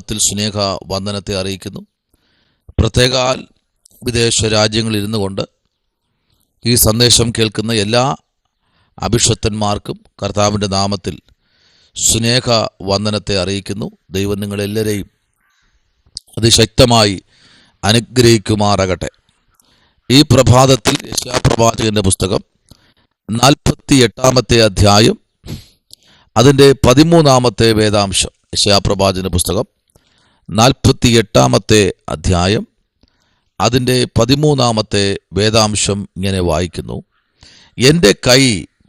നാമത്തിൽ സ്നേഹ വന്ദനത്തെ അറിയിക്കുന്നു. പ്രത്യേകാൽ വിദേശ രാജ്യങ്ങളിൽ ഇരുന്നു കൊണ്ട് ഈ സന്ദേശം കേൾക്കുന്ന എല്ലാ അഭിഷക്തന്മാർക്കും കർത്താവിൻ്റെ നാമത്തിൽ സ്നേഹ വന്ദനത്തെ അറിയിക്കുന്നു. ദൈവം നിങ്ങളെല്ലാവരെയും അതിശക്തമായി അനുഗ്രഹിക്കുമാറാകട്ടെ. ഈ പ്രഭാതത്തിൽ യെശയ്യാപ്രവാചകന്റെ പുസ്തകം 48 അധ്യായം അതിൻ്റെ 13 വേദാംശം. യെശയ്യാപ്രവാചകന്റെ പുസ്തകം 48 അധ്യായം അതിൻ്റെ 13 വേദാംശം ഇങ്ങനെ വായിക്കുന്നു: എൻ്റെ കൈ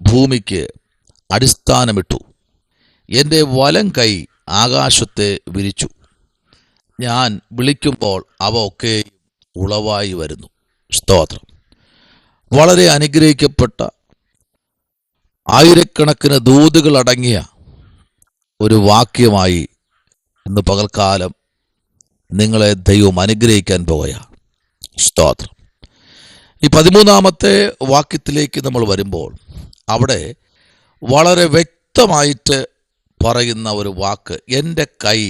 ഭൂമിക്ക് അടിസ്ഥാനമിട്ടു, എൻ്റെ വലം കൈ ആകാശത്തെ വിരിച്ചു. ഞാൻ വിളിക്കുമ്പോൾ അവ ഒക്കെ ഉളവായി വരുന്നു. സ്തോത്രം. വളരെ അനുഗ്രഹിക്കപ്പെട്ട ആയിരക്കണക്കിന് ദൂതുകൾ അടങ്ങിയ ഒരു വാക്യമായി ഇന്ന് പകൽക്കാലം നിങ്ങളെ ദൈവം അനുഗ്രഹിക്കാൻ പോവുകയാണ്. സ്തോത്രം. ഈ 13 വാക്യത്തിലേക്ക് നമ്മൾ വരുമ്പോൾ അവിടെ വളരെ വ്യക്തമായിട്ട് പറയുന്ന ഒരു വാക്ക്, എൻ്റെ കൈ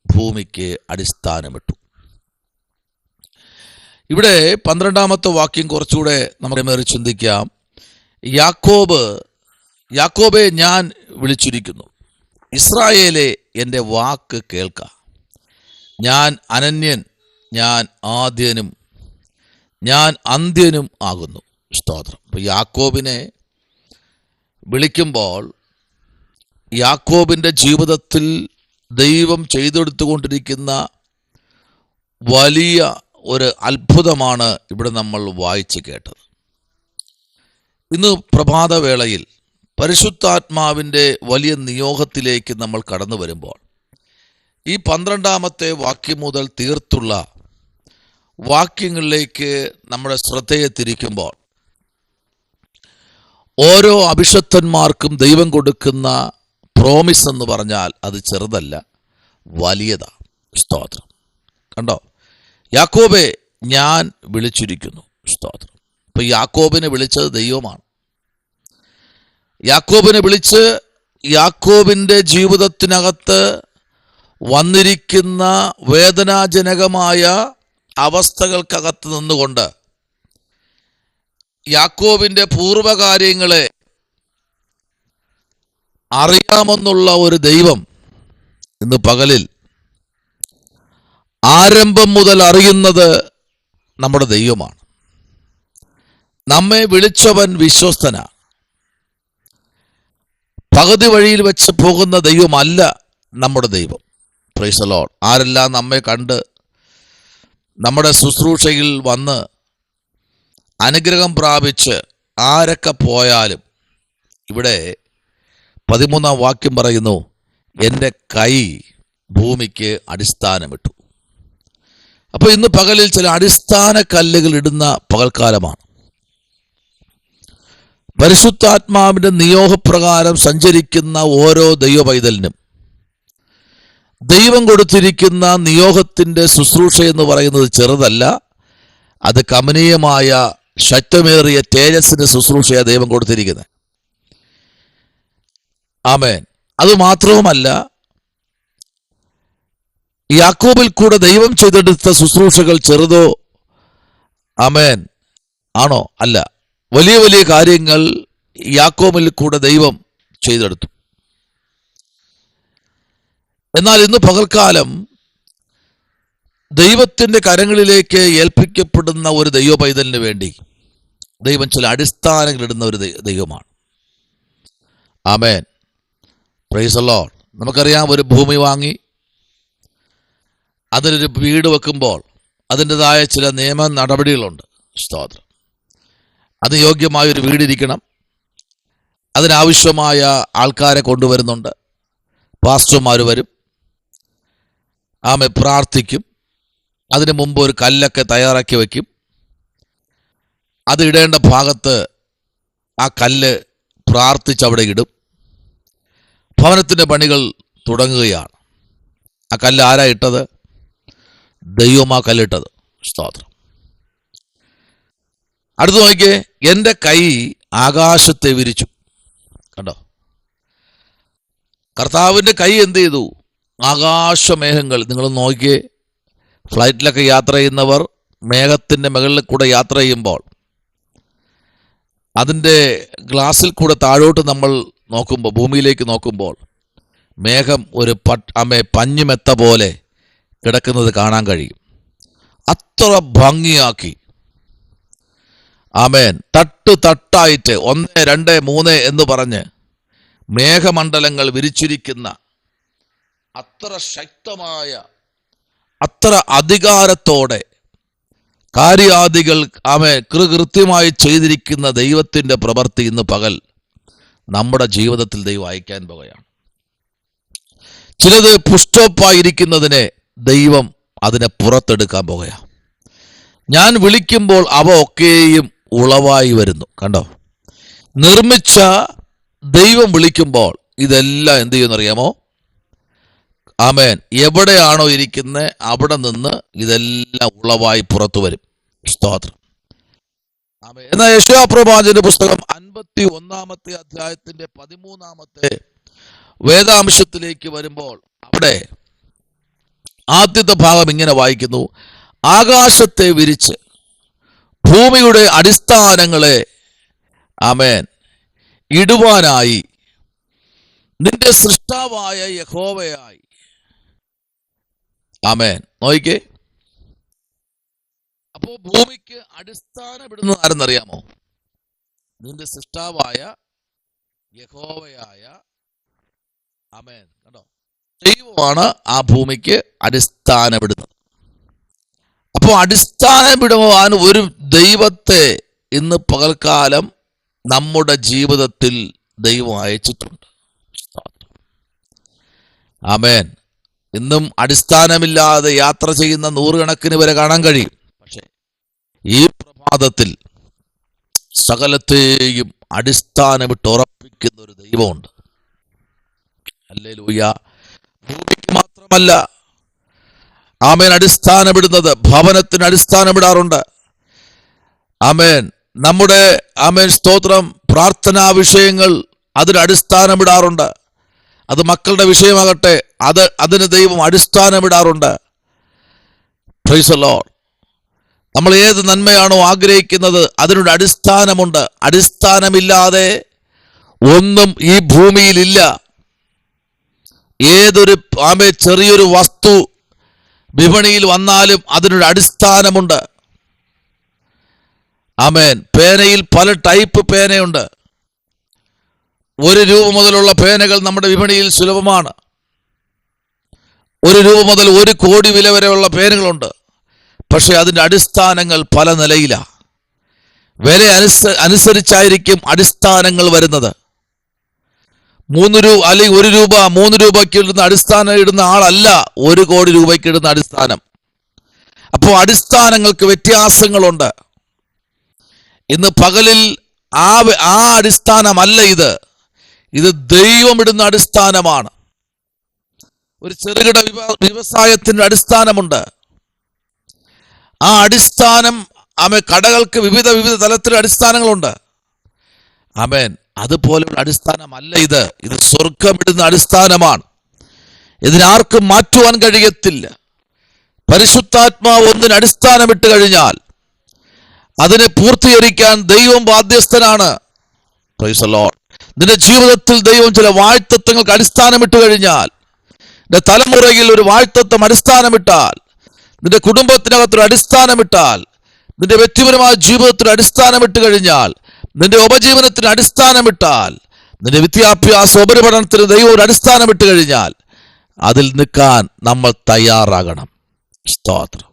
ഭൂമിക്ക് അടിസ്ഥാനമിട്ടു. ഇവിടെ 12 വാക്യം കുറച്ചുകൂടെ നമുക്ക് ചിന്തിക്കാം. യാക്കോബെ ഞാൻ വിളിച്ചിരിക്കുന്നു, ഇസ്രായേലെ എൻ്റെ വാക്ക് കേൾക്ക. ഞാൻ അനന്യൻ, ഞാൻ ആദ്യനും, ഞാൻ അന്ത്യനും ആകുന്നു. സ്തോത്രം. അപ്പോൾ യാക്കോബിനെ വിളിക്കുമ്പോൾ യാക്കോബിൻ്റെ ജീവിതത്തിൽ ദൈവം ചെയ്തെടുത്തുകൊണ്ടിരിക്കുന്ന വലിയ ഒരു അത്ഭുതമാണ് ഇവിടെ നമ്മൾ വായിച്ച് കേട്ടത്. ഇന്ന് പ്രഭാതവേളയിൽ പരിശുദ്ധാത്മാവിൻ്റെ വലിയ നിയോഗത്തിലേക്ക് നമ്മൾ കടന്നു വരുമ്പോൾ ഈ 12 വാക്യം മുതൽ തീർത്തുള്ള വാക്യങ്ങളിലേക്ക് നമ്മുടെ ശ്രദ്ധയെ തിരിക്കുമ്പോൾ ഓരോ അഭിഷക്തന്മാർക്കും ദൈവം കൊടുക്കുന്ന പ്രോമിസ് എന്ന് പറഞ്ഞാൽ അത് ചെറുതല്ല, വലിയതാണ്. സ്തോത്രം. കണ്ടോ, യാക്കോബെ ഞാൻ വിളിച്ചിരിക്കുന്നു. സ്തോത്രം. ഇപ്പൊ യാക്കോബിനെ വിളിച്ചത് ദൈവമാണ്. യാക്കോബിനെ വിളിച്ച് യാക്കോബിൻ്റെ ജീവിതത്തിനകത്ത് വന്നിരിക്കുന്ന വേദനാജനകമായ അവസ്ഥകൾക്കകത്ത് നിന്നുകൊണ്ട് യാക്കോബിൻ്റെ പൂർവകാര്യങ്ങളെ അറിയാമെന്നുള്ള ഒരു ദൈവം ഇന്ന് പകലിൽ ആരംഭം മുതൽ അറിയുന്നത് നമ്മുടെ ദൈവമാണ്. നമ്മെ വിളിച്ചവൻ വിശ്വസ്തനാണ്. പകുതി വഴിയിൽ വെച്ച് പോകുന്ന ദൈവമല്ല നമ്മുടെ ദൈവം. Price the Lord. ആരെല്ലാം നമ്മെ കണ്ട് നമ്മുടെ ശുശ്രൂഷയിൽ വന്ന് അനുഗ്രഹം പ്രാപിച്ച് ആരൊക്കെ പോയാലും ഇവിടെ 13 വാക്യം പറയുന്നു, എൻ്റെ കൈ ഭൂമിക്ക് അടിസ്ഥാനമിട്ടു. അപ്പോൾ ഇന്ന് പകലിൽ ചില അടിസ്ഥാന കല്ലുകൾ ഇടുന്ന പകൽക്കാലമാണ്. പരിശുദ്ധാത്മാവിൻ്റെ നിയോഗപ്രകാരം സഞ്ചരിക്കുന്ന ഓരോ ദൈവ പൈതലിനും ദൈവം കൊടുത്തിരിക്കുന്ന നിയോഗത്തിൻ്റെ ശുശ്രൂഷ എന്ന് പറയുന്നത് ചെറുതല്ല. അത് കമനീയമായ ശക്തമേറിയ തേജസ്സിൻ്റെ ശുശ്രൂഷയാണ് ദൈവം കൊടുത്തിരിക്കുന്നത്. ആമേൻ. അതുമാത്രവുമല്ല, യാക്കോബിൽ കൂടെ ദൈവം ചെയ്തെടുത്ത ശുശ്രൂഷകൾ ചെറുതോ ആമേൻ ആണോ? അല്ല. വലിയ വലിയ കാര്യങ്ങൾ യാക്കോബിൽ കൂടെ ദൈവം ചെയ്തെടുത്തു. എന്നാൽ ഇന്ന് പകൽക്കാലം ദൈവത്തിൻ്റെ കരങ്ങളിലേക്ക് ഏൽപ്പിക്കപ്പെടുന്ന ഒരു ദൈവ പൈതലിന് വേണ്ടി ദൈവം ചില അടിസ്ഥാനങ്ങൾ ഇടുന്ന ഒരു ദൈവമാണ്. ആമേൻ. Praise the Lord. നമുക്കറിയാം, ഒരു ഭൂമി വാങ്ങി അതിലൊരു വീട് വെക്കുമ്പോൾ അതിൻ്റെതായ ചില നിയമ നടപടികളുണ്ട്. സ്തോത്രം. അത് യോഗ്യമായൊരു വീടിരിക്കണം. അതിനാവശ്യമായ ആൾക്കാരെ കൊണ്ടുവരുന്നുണ്ട്. പാസ്റ്റർമാർ വരും, ആമേ പ്രാർത്ഥിക്കും. അതിനു മുമ്പ് ഒരു കല്ലൊക്കെ തയ്യാറാക്കി വയ്ക്കും. അത് ഇടേണ്ട ഭാഗത്ത് ആ കല്ല് പ്രാർത്ഥിച്ചവിടെ ഇടും. ഭവനത്തിൻ്റെ പണികൾ തുടങ്ങുകയാണ്. ആ കല്ല് ആരാ ഇട്ടത്? ദൈവം ആ കല്ലിട്ടത്. സ്തോത്രം. അടുത്ത് നോക്കിയേ, എൻ്റെ കൈ ആകാശത്തെ വിരിച്ചു. കണ്ടോ, കർത്താവിൻ്റെ കൈ എന്ത് ചെയ്തു? ആകാശമേഘങ്ങൾ. നിങ്ങൾ നോക്കിയേ, ഫ്ലൈറ്റിലൊക്കെ യാത്ര ചെയ്യുന്നവർ മേഘത്തിൻ്റെ മുകളിൽ കൂടെ യാത്ര ചെയ്യുമ്പോൾ അതിൻ്റെ ഗ്ലാസ്സിൽ കൂടെ താഴോട്ട് നമ്മൾ നോക്കുമ്പോൾ, ഭൂമിയിലേക്ക് നോക്കുമ്പോൾ മേഘം ഒരു പഞ്ഞുമെത്ത പോലെ കിടക്കുന്നത് കാണാൻ കഴിയും. അത്ര ഭംഗിയാക്കി തട്ടായിട്ട് 1, 2, 3 എന്ന് പറഞ്ഞ് മേഘമണ്ഡലങ്ങൾ വിരിച്ചിരിക്കുന്ന അത്ര ശക്തമായ, അത്ര അധികാരത്തോടെ കാര്യാദികൾ കൃത്യമായി ചെയ്തിരിക്കുന്ന ദൈവത്തിൻ്റെ പ്രവൃത്തി ഇന്ന് പകൽ നമ്മുടെ ജീവിതത്തിൽ ദൈവം അയക്കാൻ പോകുകയാണ്. ചിലത് പുഷ്ടപ്പായിരിക്കുന്നതിനെ ദൈവം അതിനെ പുറത്തെടുക്കാൻ പോകുകയാണ്. ഞാൻ വിളിക്കുമ്പോൾ അവ ഒക്കെയും ഉളവായി വരുന്നു. കണ്ടോ, നിർമ്മിച്ച ദൈവം വിളിക്കുമ്പോൾ ഇതെല്ലാം എന്ത് ചെയ്യുമെന്നറിയാമോ? എവിടെയാണോ ഇരിക്കുന്നത് അവിടെ നിന്ന് ഇതെല്ലാം ഉളവായി പുറത്തു വരും. സ്തോത്രം. എന്നാൽ യെശയ്യാപ്രവാചകന്റെ പുസ്തകം 51-ാമത്തെ അധ്യായത്തിന്റെ 13-ാമത്തെ വേദാംശത്തിലേക്ക് വരുമ്പോൾ അവിടെ ആദ്യത്തെ ഭാഗം ഇങ്ങനെ വായിക്കുന്നു: ആകാശത്തെ വിരിച്ച് ഭൂമിയുടെ അടിസ്ഥാനങ്ങളെ ഇടുവാനായി നിന്റെ സൃഷ്ടാവായ യഹോവയായി. നോയിക്കേ, അപ്പോ ഭൂമിക്ക് അടിസ്ഥാനമിടുന്നത് ആരെന്നറിയാമോ? നിന്റെ സൃഷ്ടാവായ യഹോവയായ കണ്ടോ, ദൈവമാണ് ആ ഭൂമിക്ക് അടിസ്ഥാനമിടുന്നത്. അപ്പോൾ അടിസ്ഥാനമിടുവാൻ ഒരു ദൈവത്തെ ഇന്ന് പകൽക്കാലം നമ്മുടെ ജീവിതത്തിൽ ദൈവം അയച്ചിട്ടുണ്ട്. ഇന്നും അടിസ്ഥാനമില്ലാതെ യാത്ര ചെയ്യുന്ന നൂറുകണക്കിന് വരെ കാണാൻ കഴിയും. പക്ഷേ ഈ പ്രഭാതത്തിൽ സകലത്തെയും അടിസ്ഥാനമിട്ട് ഉറപ്പിക്കുന്ന ഒരു ദൈവമുണ്ട്. ഹല്ലേലൂയ. ഭൂമിക്ക് മാത്രമല്ല അടിസ്ഥാനമിടുന്നത്, ഭവനത്തിന് അടിസ്ഥാനമിടാറുണ്ട്. നമ്മുടെ സ്തോത്രം, പ്രാർത്ഥനാ വിഷയങ്ങൾ അതിന് അടിസ്ഥാനമിടാറുണ്ട്. അത് മക്കളുടെ വിഷയമാകട്ടെ, അതിന് ദൈവം അടിസ്ഥാനമിടാറുണ്ട്. Price the Lord. നമ്മൾ ഏത് നന്മയാണോ ആഗ്രഹിക്കുന്നത് അതിനൊരു അടിസ്ഥാനമുണ്ട്. അടിസ്ഥാനമില്ലാതെ ഒന്നും ഈ ഭൂമിയിലില്ല. ഏതൊരു ചെറിയൊരു വസ്തു വിപണിയിൽ വന്നാലും അതിനൊരു അടിസ്ഥാനമുണ്ട്. പേനയിൽ പല ടൈപ്പ് പേനയുണ്ട്. 1 രൂപ മുതലുള്ള പേനകൾ നമ്മുടെ വിപണിയിൽ സുലഭമാണ്. 1 രൂപ മുതൽ 1 കോടി വില വരെയുള്ള പേനകളുണ്ട്. പക്ഷെ അതിൻ്റെ അടിസ്ഥാനങ്ങൾ പല നിലയിലാണ്. വില അനുസരിച്ചായിരിക്കും അടിസ്ഥാനങ്ങൾ വരുന്നത്. 3 രൂപ അല്ലെങ്കിൽ 1 രൂപ 3 രൂപയ്ക്ക് ഇടുന്ന അടിസ്ഥാനം ഇടുന്ന ആളല്ല 1 കോടി രൂപയ്ക്ക് ഇടുന്ന അടിസ്ഥാനം. അപ്പോൾ അടിസ്ഥാനങ്ങൾക്ക് വ്യത്യാസങ്ങളുണ്ട്. ഇന്ന് പകലിൽ ആ അടിസ്ഥാനമല്ല ഇത് ദൈവം ഇടുന്ന അടിസ്ഥാനമാണ്. ഒരു ചെറുകിട വ്യവസായത്തിന് അടിസ്ഥാനമുണ്ട്. ആ അടിസ്ഥാനം കടകൾക്ക് വിവിധ തലത്തിലുള്ള അടിസ്ഥാനങ്ങളുണ്ട്. അതുപോലെയുള്ള അടിസ്ഥാനമല്ല ഇത് സ്വർഗമിടുന്ന അടിസ്ഥാനമാണ്. ഇതിനാർക്കും മാറ്റുവാൻ കഴിയത്തില്ല. പരിശുദ്ധാത്മാവ് ഒന്നിന് അടിസ്ഥാനമിട്ട് കഴിഞ്ഞാൽ അതിനെ പൂർത്തീകരിക്കാൻ ദൈവം ബാധ്യസ്ഥനാണ്. Price the Lord. നിന്റെ ജീവിതത്തിൽ ദൈവം ചില വാഴ്ത്തത്വങ്ങൾക്ക് അടിസ്ഥാനമിട്ട് കഴിഞ്ഞാൽ, നിന്റെ തലമുറയിൽ ഒരു വാഴ്ത്തത്വം അടിസ്ഥാനമിട്ടാൽ, നിന്റെ കുടുംബത്തിനകത്തൊരു അടിസ്ഥാനമിട്ടാൽ, നിന്റെ വ്യക്തിപരമായ ജീവിതത്തിന് അടിസ്ഥാനമിട്ട് കഴിഞ്ഞാൽ, നിന്റെ ഉപജീവനത്തിന് അടിസ്ഥാനമിട്ടാൽ, നിന്റെ വിദ്യാഭ്യാസ ഉപരിപഠനത്തിന് ദൈവം ഒരു അടിസ്ഥാനമിട്ട് കഴിഞ്ഞാൽ അതിൽ നിൽക്കാൻ നമ്മൾ തയ്യാറാകണം. സ്തോത്രം.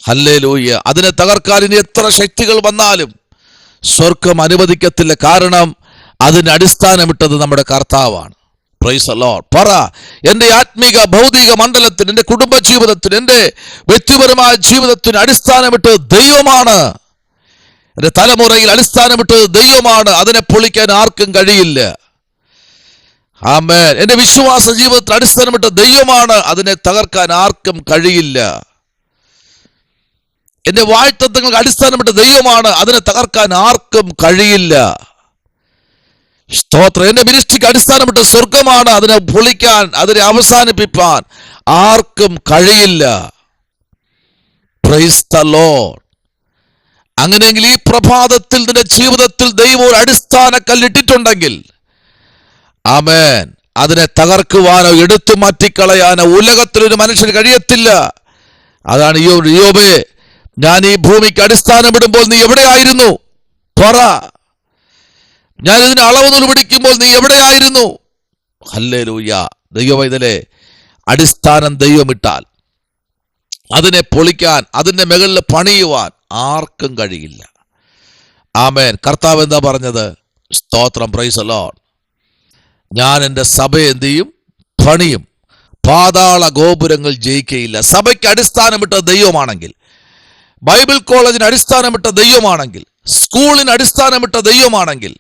ഹല്ലേലൂയ. അതിനെ തകർക്കാൻ ഇനി എത്ര ശക്തികൾ വന്നാലും സ്വർഗം അനുവദിക്കത്തില്ല. കാരണം അതിന് അടിസ്ഥാനമിട്ടത് നമ്മുടെ കർത്താവാണ്. Price the Lord. പറ, എൻ്റെ ആത്മീക ഭൗതിക മണ്ഡലത്തിന്, എൻ്റെ കുടുംബ ജീവിതത്തിന്, എൻ്റെ വ്യക്തിപരമായ ജീവിതത്തിന് അടിസ്ഥാനമിട്ടത് ദൈവമാണ്. എൻ്റെ തലമുറയിൽ അടിസ്ഥാനമിട്ടത് ദൈവമാണ്. അതിനെ പൊളിക്കാൻ ആർക്കും കഴിയില്ല. ആമേൻ. എൻ്റെ വിശ്വാസ ജീവിതത്തിൽ അടിസ്ഥാനമിട്ട ദൈവമാണ്. അതിനെ തകർക്കാൻ ആർക്കും കഴിയില്ല. എൻ്റെ വാഴ്ത്തത്വങ്ങൾക്ക് അടിസ്ഥാനമിട്ട ദൈവമാണ്. അതിനെ തകർക്കാൻ ആർക്കും കഴിയില്ല. സ്തോത്രം. എന്റെ മിനിസ്ട്രിക്ക് അടിസ്ഥാനമിട്ട് സ്വർഗമാണ്. അതിനെ പൊളിക്കാൻ, അതിനെ അവസാനിപ്പിക്കാൻ ആർക്കും കഴിയില്ല. Praise the Lord. അങ്ങനെയെങ്കിൽ ഈ പ്രഭാതത്തിൽ നിന്റെ ജീവിതത്തിൽ ദൈവം ഒരു അടിസ്ഥാന കല്ലിട്ടിട്ടുണ്ടെങ്കിൽ, ആമേൻ, അതിനെ തകർക്കുവാനോ എടുത്തു മാറ്റിക്കളയാനോ ഉലകത്തിലൊരു മനുഷ്യന് കഴിയത്തില്ല. അതാണ് യോബേ, ഞാൻ ഈ ഭൂമിക്ക് അടിസ്ഥാനമിടുമ്പോൾ നീ എവിടെയായിരുന്നു? പറ. ഞാൻ ഇതിന് അളവ് നൂല് പിടിക്കുമ്പോൾ നീ എവിടെയായിരുന്നു? ഹല്ലേലൂയ. ദൈവമൈതലേ, അടിസ്ഥാനം ദൈവമിട്ടാൽ അതിനെ പൊളിക്കാൻ, അതിന്റെ മുകളിൽ പണിയുവാൻ ആർക്കും കഴിയില്ല. ആമേൻ. കർത്താവ് എന്താ പറഞ്ഞത്? സ്തോത്രം. Price the Lord. ഞാൻ എൻ്റെ സഭയെ എന്ത് ചെയ്യും? പണിയും. പാതാള ഗോപുരങ്ങൾ ജയിക്കയില്ല. സഭയ്ക്ക് അടിസ്ഥാനമിട്ട ദൈവമാണെങ്കിൽ, ബൈബിൾ കോളേജിന് അടിസ്ഥാനമിട്ട ദൈവമാണെങ്കിൽ, സ്കൂളിന് അടിസ്ഥാനമിട്ട ദൈവമാണെങ്കിൽ,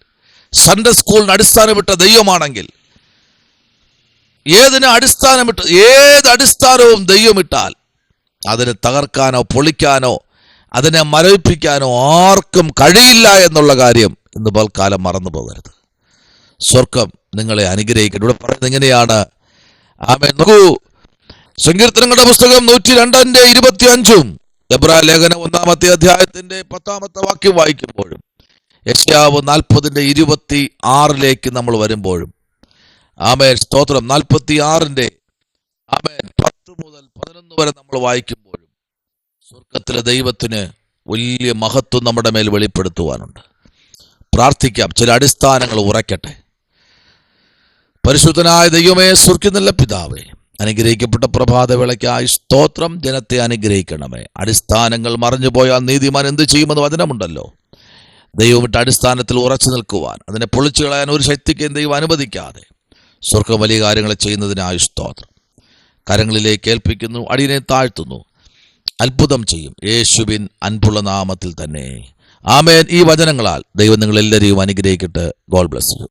സൺഡേ സ്കൂളിന് അടിസ്ഥാനമിട്ട ദൈവമാണെങ്കിൽ, ഏത് അടിസ്ഥാനവും ദൈവമിട്ടാൽ അതിനെ തകർക്കാനോ പൊളിക്കാനോ അതിനെ മരവിപ്പിക്കാനോ ആർക്കും കഴിയില്ല എന്നുള്ള കാര്യം ഇന്ന് പൽക്കാലം മറന്നു പോകരുത്. സ്വർഗം നിങ്ങളെ അനുഗ്രഹിക്കട്ടെ. ഇവിടെ പറയുന്നത് എങ്ങനെയാണ്? ആമേൻ. നോക്കൂ, സങ്കീർത്തനങ്ങളുടെ പുസ്തകം 102:25 എബ്രായ ലേഖനം 1-ാമത്തെ അധ്യായത്തിന്റെ 10-ാമത്തെ വാക്യം വായിക്കുമ്പോഴും, യെശയ്യാവ് 40:26 നമ്മൾ വരുമ്പോഴും, ആമേൻ, സ്തോത്രം, 46 ആമേൻ 10 മുതൽ 11 വരെ നമ്മൾ വായിക്കുമ്പോഴും സ്വർഗത്തിലെ ദൈവത്തിന് വലിയ മഹത്വം നമ്മുടെ മേൽ വെളിപ്പെടുത്തുവാനുണ്ട്. പ്രാർത്ഥിക്കാം. ചില അടിസ്ഥാനങ്ങൾ ഉറയ്ക്കട്ടെ. പരിശുദ്ധനായ ദൈവമേ, സ്വർഗ്ഗത്തിലുള്ള പിതാവേ, അനുഗ്രഹിക്കപ്പെട്ട പ്രഭാതവേളയ്ക്കായി സ്തോത്രം. ജനത്തെ അനുഗ്രഹിക്കണമേ. അടിസ്ഥാനങ്ങൾ മറഞ്ഞു പോയാൽ നീതിമാൻ എന്ത് ചെയ്യുമെന്ന് വചനമുണ്ടല്ലോ. ദൈവമിട്ട അടിസ്ഥാനത്തിൽ ഉറച്ചു നിൽക്കുവാൻ, അതിനെ പൊളിച്ചു കളയാൻ ഒരു ശക്തിക്കും ദൈവം അനുവദിക്കാതെ സ്വർഗ്ഗം വലിയ കാര്യങ്ങൾ ചെയ്യുന്നതിനായി സ്തോത്രം. കരങ്ങളിലേക്ക് ഏൽപ്പിക്കുന്നു, അടിയനെ താഴ്ത്തുന്നു. അത്ഭുതം ചെയ്യും യേശുവിൻ അൻപുള്ള നാമത്തിൽ തന്നെ. ആമേൻ. ഈ വചനങ്ങളാൽ ദൈവം നിങ്ങളെല്ലാവരെയും അനുഗ്രഹിക്കട്ടെ. God bless you.